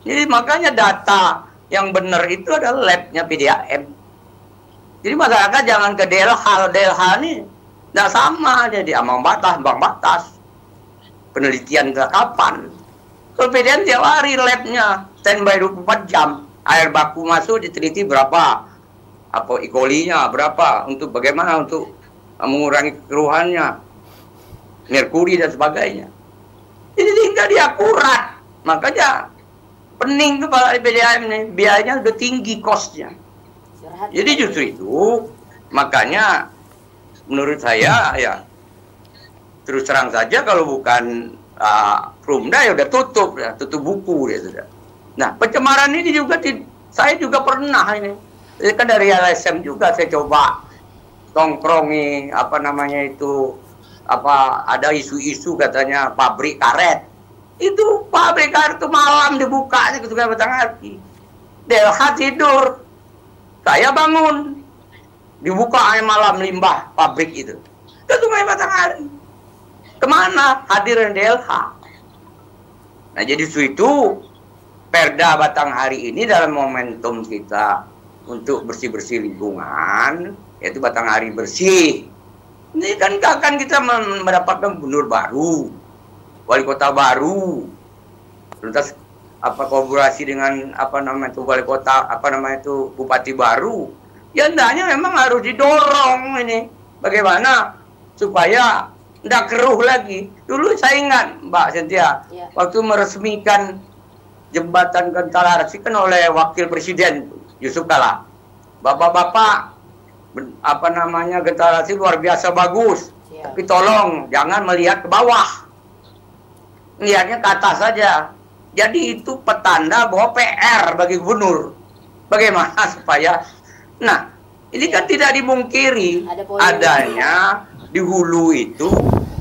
Jadi makanya data yang benar itu adalah labnya PDAM. Jadi masyarakat jangan ke DLH ini tidak sama, jadi ambang batas. Penelitian ke kapan? Kalau PDAM tiap hari labnya standby 24 jam. Air baku masuk diteliti berapa, apa E. coli-nya berapa, untuk bagaimana untuk mengurangi keruhannya, merkuri dan sebagainya. Jadi tinggal dia akurat. Makanya pening kepala PDAM ini, biayanya udah tinggi kosnya. Jadi justru itu makanya menurut saya ya terus terang saja kalau bukan Perumda ya udah tutup buku ya sudah. Nah, pencemaran ini juga saya juga pernah ini. Kan dari LSM juga saya coba tongkrongi ada isu-isu katanya pabrik karet. Itu pabrik karet itu malam dibukanya ke Sungai Batanghari. DLH tidur. Saya bangun. Dibuka malam limbah pabrik itu. Ke Sungai Batanghari. Kemana? Hadirin DLH. Nah, jadi itu Perda Batanghari ini dalam momentum kita untuk bersih-bersih lingkungan, yaitu Batanghari bersih. Ini kan akan kita mendapatkan gubernur baru, wali kota baru, lantas kolaborasi dengan wali kota, bupati baru. Ya hendaknya memang harus didorong ini. Bagaimana supaya tidak keruh lagi. Dulu saya ingat Mbak Cynthia, waktu meresmikan jembatan Gentalarasi kan oleh Wakil Presiden Yusuf Kala. Bapak-bapak, Gentalarasi luar biasa bagus. Tapi tolong jangan melihat ke bawah. Lihatnya ke atas saja. Jadi itu petanda bahwa PR bagi gubernur. Bagaimana supaya... Nah, ini kan tidak dimungkiri adanya di hulu itu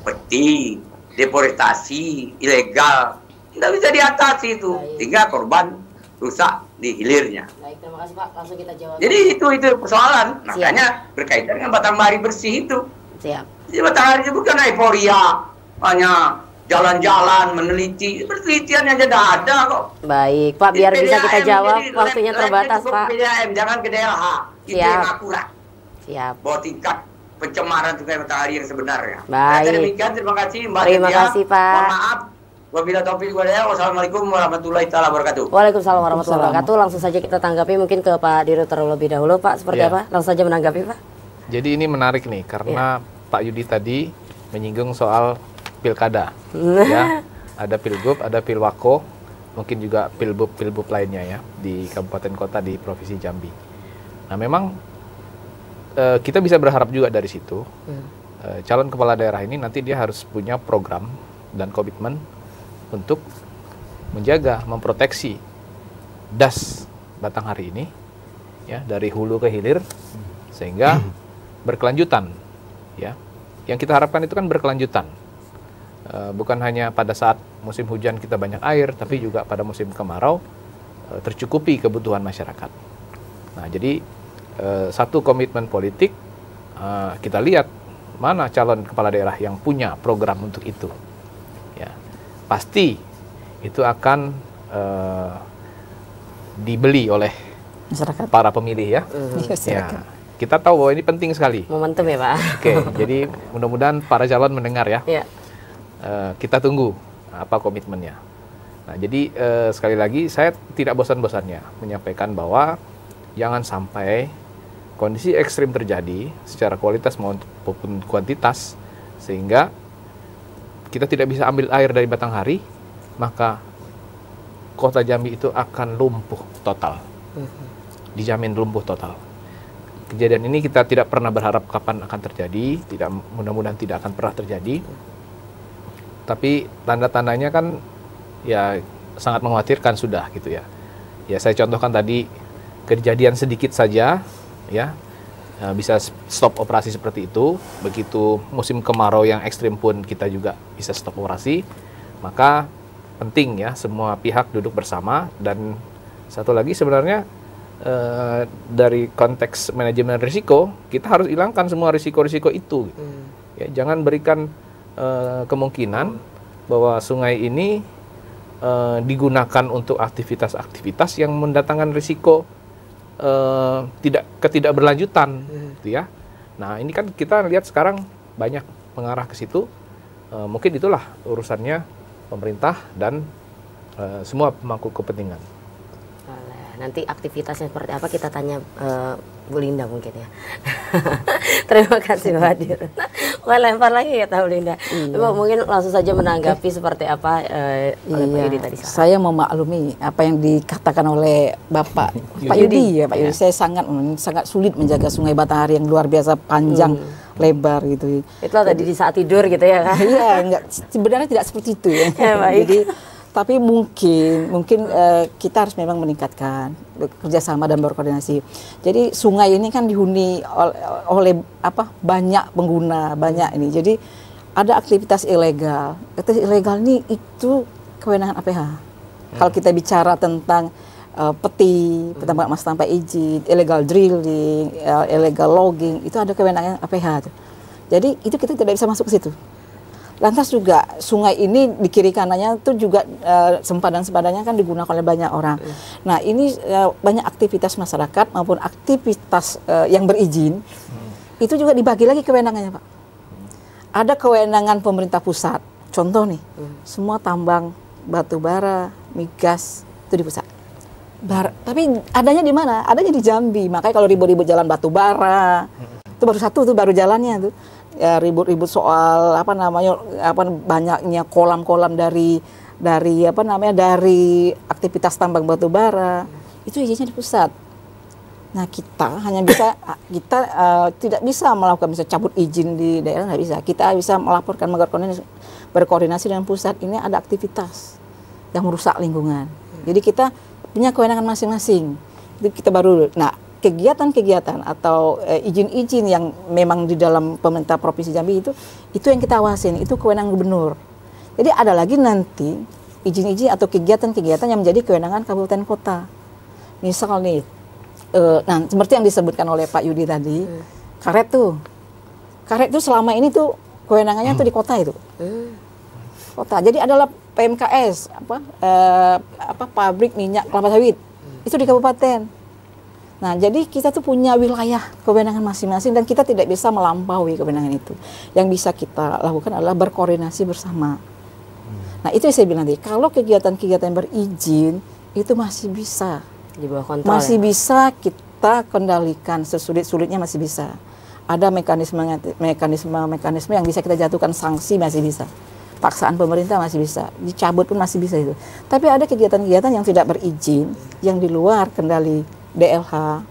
peti, deforestasi, ilegal. Tidak bisa diatasi itu. Sehingga korban rusak di hilirnya. Baik, terima kasih Pak. Langsung kita jawab. Jadi itu persoalan. Makanya berkaitan dengan Batanghari bersih itu. Siap. Jadi Batanghari itu bukan euforia. Hanya jalan-jalan, meneliti. Penelitiannya aja tidak ada kok. Baik, Pak. Biar bisa kita jawab. Waktunya terbatas, Pak. PDAM, jangan ke DLH. Itu yang akurat. Siap. Bahwa tingkat pencemaran Sungai Batanghari yang sebenarnya. Baik. Demikian, terima kasih Mbak. Terima kasih, Pak. Mohon maaf. Wabillahi taufiq wal hidayah. Wassalamualaikum warahmatullahi wabarakatuh. Waalaikumsalam warahmatullahi wabarakatuh. Langsung saja kita tanggapi mungkin ke Pak Dirut terlebih dahulu, Pak. Seperti apa? Langsung saja menanggapi, Pak. Jadi ini menarik nih karena Pak Yudi tadi menyinggung soal pilkada. Ya, ada pilgub, ada pilwako, mungkin juga pilbub lainnya ya di kabupaten kota di provinsi Jambi. Nah, memang kita bisa berharap juga dari situ calon kepala daerah ini nanti dia harus punya program dan komitmen untuk menjaga, memproteksi das Batanghari ini ya dari hulu ke hilir sehingga berkelanjutan ya. Yang kita harapkan itu kan berkelanjutan. Bukan hanya pada saat musim hujan kita banyak air, tapi juga pada musim kemarau tercukupi kebutuhan masyarakat. Nah, jadi satu komitmen politik kita lihat mana calon kepala daerah yang punya program untuk itu. Ya, pasti itu akan dibeli oleh masyarakat, para pemilih ya. Ya, kita tahu bahwa ini penting sekali. Momentum ya Pak. Oke, jadi mudah-mudahan para calon mendengar ya. Kita tunggu apa komitmennya. Nah, jadi sekali lagi saya tidak bosan-bosannya menyampaikan bahwa jangan sampai kondisi ekstrim terjadi secara kualitas maupun kuantitas sehingga kita tidak bisa ambil air dari Batanghari, maka kota Jambi itu akan lumpuh total. Dijamin lumpuh total. Kejadian ini kita tidak pernah berharap kapan akan terjadi, mudah-mudahan tidak akan pernah terjadi. Tapi tanda-tandanya kan ya sangat mengkhawatirkan sudah gitu ya. Ya saya contohkan tadi kejadian sedikit saja ya bisa stop operasi seperti itu. Begitu musim kemarau yang ekstrim pun kita juga bisa stop operasi. Maka penting ya semua pihak duduk bersama. Dan satu lagi sebenarnya dari konteks manajemen risiko, kita harus hilangkan semua risiko-risiko itu. Ya, jangan berikan kemungkinan bahwa sungai ini digunakan untuk aktivitas-aktivitas yang mendatangkan risiko ketidakberlanjutan, gitu ya. Nah, ini kan kita lihat sekarang banyak mengarah ke situ. Mungkin itulah urusannya pemerintah dan semua pemangku kepentingan. Nanti aktivitasnya seperti apa kita tanya Bu Linda mungkin ya. Terima kasih Mbak hadir. Wah, lempar lagi ya Bu Linda. Coba mungkin langsung saja menanggapi seperti apa oleh Pak Yudi tadi. Saya memaklumi apa yang dikatakan oleh Bapak Pak Yudi ya Pak Yudi. Saya sangat sulit menjaga Sungai Batanghari yang luar biasa panjang lebar gitu. Itulah tadi di saat tidur gitu ya kan? Iya, sebenarnya tidak seperti itu ya. Jadi tapi mungkin kita harus memang meningkatkan kerjasama dan berkoordinasi. Jadi sungai ini kan dihuni oleh banyak pengguna, banyak ini. Jadi ada aktivitas ilegal. Aktivitas ilegal ini itu kewenangan APH. Kalau kita bicara tentang peti, petambak emas tanpa izin, illegal drilling, illegal logging, itu ada kewenangan APH. Jadi itu kita tidak bisa masuk ke situ. Lantas juga sungai ini di kiri kanannya itu juga sempadan-sempadannya kan digunakan oleh banyak orang. Nah ini banyak aktivitas masyarakat maupun aktivitas yang berizin, itu juga dibagi lagi kewenangannya Pak. Ada kewenangan pemerintah pusat, contoh nih, semua tambang batu bara, migas itu di pusat. Tapi adanya di mana? Adanya di Jambi. Makanya kalau ribut-ribut jalan batu bara, itu baru satu tuh baru jalannya tuh. Ya, ribut-ribut soal banyaknya kolam-kolam dari aktivitas tambang batu bara, itu izinnya di pusat. Nah kita tidak bisa melakukan cabut izin di daerah, nggak bisa. Kita bisa melaporkan berkoordinasi dengan pusat. Ini ada aktivitas yang merusak lingkungan. Jadi kita punya kewenangan masing-masing. Itu kita baru. Nah kegiatan-kegiatan atau izin-izin yang memang di dalam pemerintah Provinsi Jambi itu yang kita awasin, itu kewenangan gubernur. Jadi ada lagi nanti izin-izin atau kegiatan-kegiatan yang menjadi kewenangan kabupaten kota. Misal nih, nah seperti yang disebutkan oleh Pak Yudi tadi, karet tuh selama ini tuh kewenangannya tuh di kota itu. Kota. Jadi adalah PMKS, pabrik minyak kelapa sawit, itu di kabupaten. Nah, jadi kita tuh punya wilayah kewenangan masing-masing dan kita tidak bisa melampaui kewenangan itu. Yang bisa kita lakukan adalah berkoordinasi bersama. Nah, itu yang saya bilang tadi, kalau kegiatan-kegiatan berizin itu masih bisa di bawah kontrol. Masih bisa kita kendalikan, sesulit-sulitnya masih bisa. Ada mekanisme yang bisa kita jatuhkan sanksi masih bisa. Paksaan pemerintah masih bisa, dicabut pun masih bisa itu. Tapi ada kegiatan-kegiatan yang tidak berizin, yang di luar kendali DLH,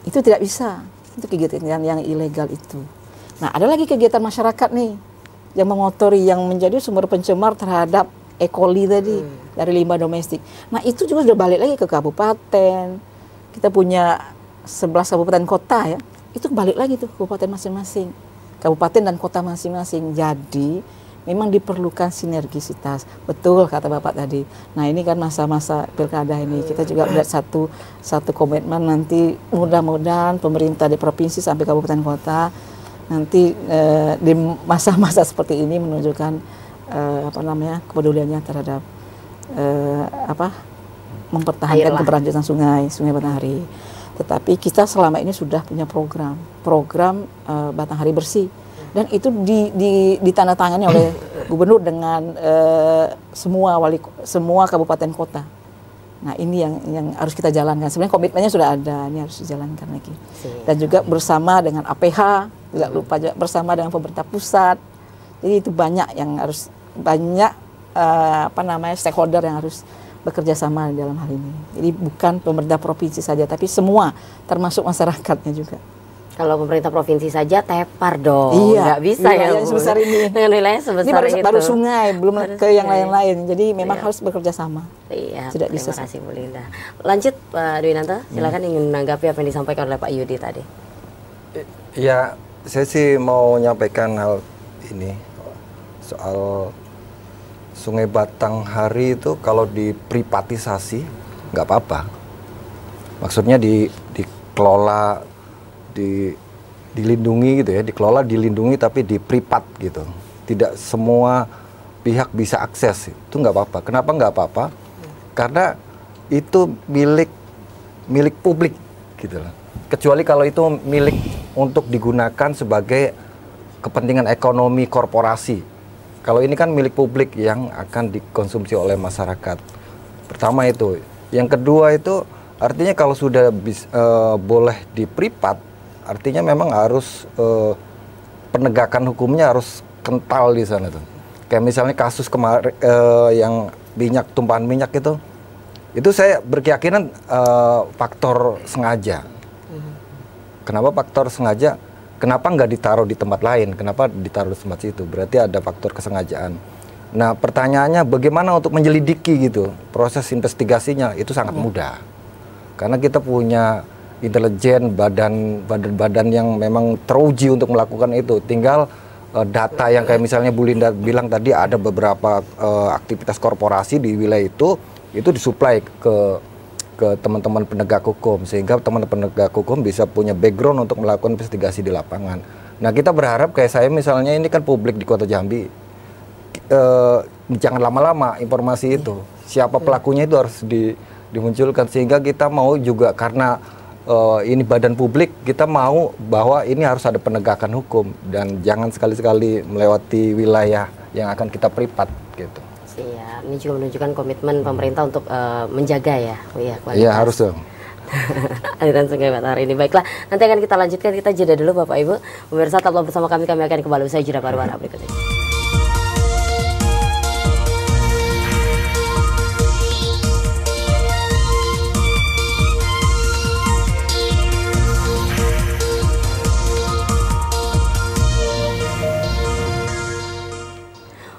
itu tidak bisa. Itu kegiatan yang ilegal itu. Nah, ada lagi kegiatan masyarakat nih yang mengotori, yang menjadi sumber pencemar terhadap E. coli tadi dari limbah domestik. Nah, itu juga sudah balik lagi ke kabupaten. Kita punya 11 kabupaten kota ya. Itu balik lagi tuh kabupaten masing-masing. Kabupaten dan kota masing-masing. Jadi memang diperlukan sinergisitas. Betul kata Bapak tadi. Nah, ini kan masa-masa pilkada ini. Kita juga melihat satu komitmen nanti, mudah-mudahan pemerintah di provinsi sampai kabupaten kota nanti di masa-masa seperti ini menunjukkan kepeduliannya terhadap mempertahankan keberlanjutan Sungai Batanghari. Tetapi kita selama ini sudah punya program Batanghari Bersih. Dan itu ditandatangani oleh gubernur dengan semua kabupaten kota. Nah, ini yang harus kita jalankan. Sebenarnya komitmennya sudah ada, ini harus dijalankan lagi. Dan juga bersama dengan APH, tidak lupa juga bersama dengan pemerintah pusat. Jadi itu banyak stakeholder yang harus bekerja sama dalam hal ini. Jadi bukan pemerintah provinsi saja, tapi semua, termasuk masyarakatnya juga. Kalau pemerintah provinsi saja tepar dong, nggak bisa ya Bu. Sebesar ini. Dengan wilayah sebesar ini baru sungai, belum ke yang lain-lain. Jadi memang harus bekerja sama. Iya, terima kasih Bu Linda. Lanjut Pak Dwinanto, silakan ingin menanggapi apa yang disampaikan oleh Pak Yudi tadi. Ya, saya sih mau menyampaikan hal ini soal Sungai Batanghari itu kalau diprivatisasi nggak apa-apa. Maksudnya dikelola, dilindungi gitu ya, dikelola, dilindungi tapi di privat gitu. Tidak semua pihak bisa akses, itu nggak apa-apa. Kenapa nggak apa-apa? Karena itu milik publik gitu loh. Kecuali kalau itu milik untuk digunakan sebagai kepentingan ekonomi korporasi. Kalau ini kan milik publik yang akan dikonsumsi oleh masyarakat. Pertama itu. Yang kedua itu artinya kalau sudah boleh di privat, artinya memang harus penegakan hukumnya harus kental di sana tuh. Kayak misalnya kasus kemarin yang tumpahan minyak itu saya berkeyakinan faktor sengaja. Kenapa faktor sengaja? Kenapa nggak ditaruh di tempat lain? Kenapa ditaruh di tempat situ? Berarti ada faktor kesengajaan. Nah, pertanyaannya bagaimana untuk menyelidiki gitu? Proses investigasinya itu sangat mudah. Karena kita punya intelijen, badan-badan yang memang teruji untuk melakukan itu. Tinggal data yang kayak misalnya Bu Linda bilang tadi, ada beberapa aktivitas korporasi di wilayah itu disuplai ke teman-teman penegak hukum, sehingga teman-teman penegak hukum bisa punya background untuk melakukan investigasi di lapangan. Nah, kita berharap kayak saya misalnya, ini kan publik di Kota Jambi, jangan lama-lama informasi itu, siapa pelakunya itu harus dimunculkan, sehingga kita mau juga karena ini badan publik, kita mau bahwa ini harus ada penegakan hukum dan jangan sekali-sekali melewati wilayah yang akan kita privat gitu. Siap, ini juga menunjukkan komitmen pemerintah untuk menjaga ya, kualitas. Iya, harus dong. Aliran Sungai Matahari ini. Baiklah, nanti akan kita lanjutkan, kita jeda dulu Bapak Ibu. Pemirsa tetaplah bersama kami akan kembali usai jeda pariwara berikut ini.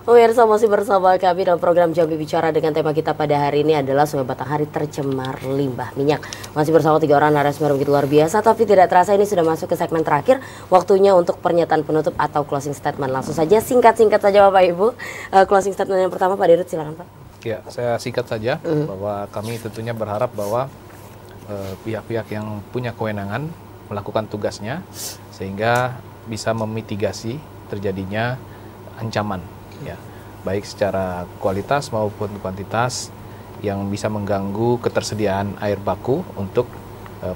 Pemirsa masih bersama kami dalam program Jambi Bicara dengan tema kita pada hari ini adalah Sungai Batanghari tercemar limbah minyak. Masih bersama 3 orang narasumber begitu luar biasa, tapi tidak terasa ini sudah masuk ke segmen terakhir. Waktunya untuk pernyataan penutup atau closing statement. Langsung saja, singkat-singkat saja Bapak Ibu. Closing statement yang pertama Pak Dirut, silakan Pak. Ya, saya singkat saja bahwa kami tentunya berharap bahwa pihak-pihak yang punya kewenangan melakukan tugasnya sehingga bisa memitigasi terjadinya ancaman. Ya, baik secara kualitas maupun kuantitas yang bisa mengganggu ketersediaan air baku untuk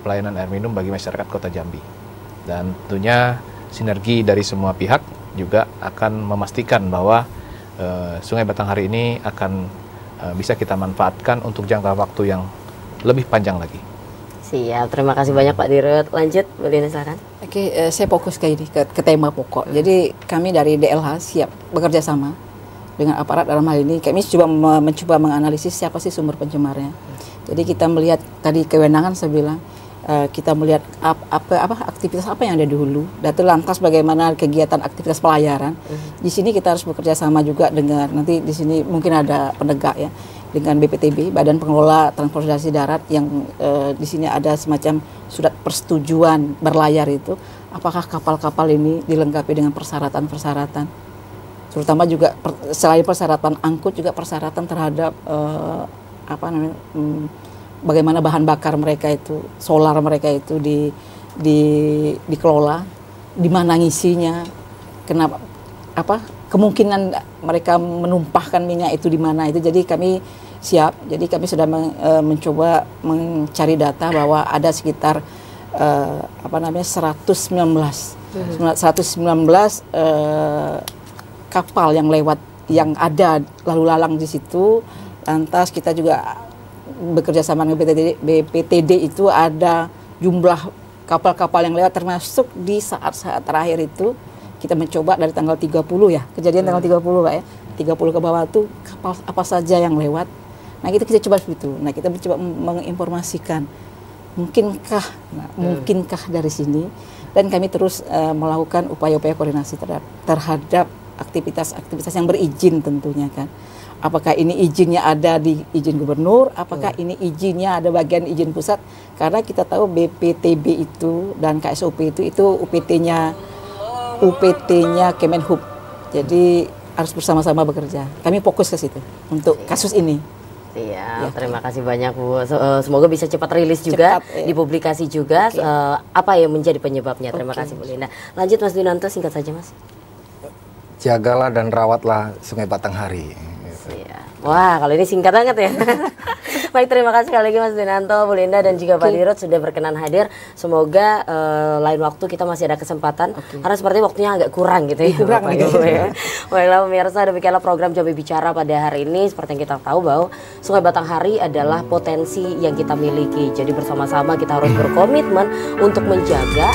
pelayanan air minum bagi masyarakat Kota Jambi. Dan tentunya sinergi dari semua pihak juga akan memastikan bahwa Sungai Batanghari ini akan bisa kita manfaatkan untuk jangka waktu yang lebih panjang lagi. Siap, terima kasih banyak Pak Dirut. Lanjut, Bu Lina silakan. Oke, saya fokus ke ini, ke tema pokok. Jadi kami dari DLH siap bekerja sama dengan aparat dalam hal ini. Kami mencoba menganalisis siapa sih sumber pencemarnya. Jadi kita melihat tadi kewenangan, saya bilang kita melihat aktivitas apa yang ada di hulu, dan lantas bagaimana kegiatan aktivitas pelayaran. Di sini kita harus bekerja sama juga dengan, nanti di sini mungkin ada penegak ya, dengan BPTB, Badan Pengelola Transportasi Darat, yang di sini ada semacam surat persetujuan berlayar itu. Apakah kapal-kapal ini dilengkapi dengan persyaratan-persyaratan, terutama juga selain persyaratan angkut juga persyaratan terhadap bagaimana bahan bakar mereka itu, solar mereka itu dikelola, di mana ngisinya, kenapa kemungkinan mereka menumpahkan minyak itu di mana itu. Jadi kami siap. Jadi kami sudah mencoba mencari data bahwa ada sekitar 119 kapal yang lewat, yang ada lalu lalang di situ. Lantas kita juga bekerja sama dengan BPTD itu ada jumlah kapal-kapal yang lewat, termasuk di saat-saat terakhir itu kita mencoba dari tanggal 30 ya, kejadian tanggal 30 Pak ya, 30 ke bawah itu kapal apa saja yang lewat. Nah kita coba begitu. Nah kita mencoba menginformasikan mungkinkah dari sini, dan kami terus melakukan upaya-upaya koordinasi terhadap aktivitas-aktivitas yang berizin tentunya kan. Apakah ini izinnya ada di izin gubernur, apakah ini izinnya ada bagian izin pusat, karena kita tahu BPTB itu dan KSOP itu UPT-nya Kemenhub. Jadi harus bersama-sama bekerja. Kami fokus ke situ untuk kasus ini. Iya, terima kasih banyak Bu. Semoga bisa cepat rilis juga, dipublikasi juga. Apa yang menjadi penyebabnya? Terima kasih Bu Linda. Lanjut Mas Dwinanto, singkat saja Mas. Jagalah dan rawatlah Sungai Batanghari. Iya. Wah, kalau ini singkat banget ya. Baik, terima kasih sekali lagi Mas Dwinanto, Bu Linda dan juga Pak Dirut sudah berkenan hadir. Semoga lain waktu kita masih ada kesempatan karena seperti waktunya agak kurang gitu ya. Kurang ya. Baiklah pemirsa, demikianlah program Jambi Bicara pada hari ini. Seperti yang kita tahu bahwa Sungai Batanghari adalah potensi yang kita miliki. Jadi bersama-sama kita harus berkomitmen untuk menjaga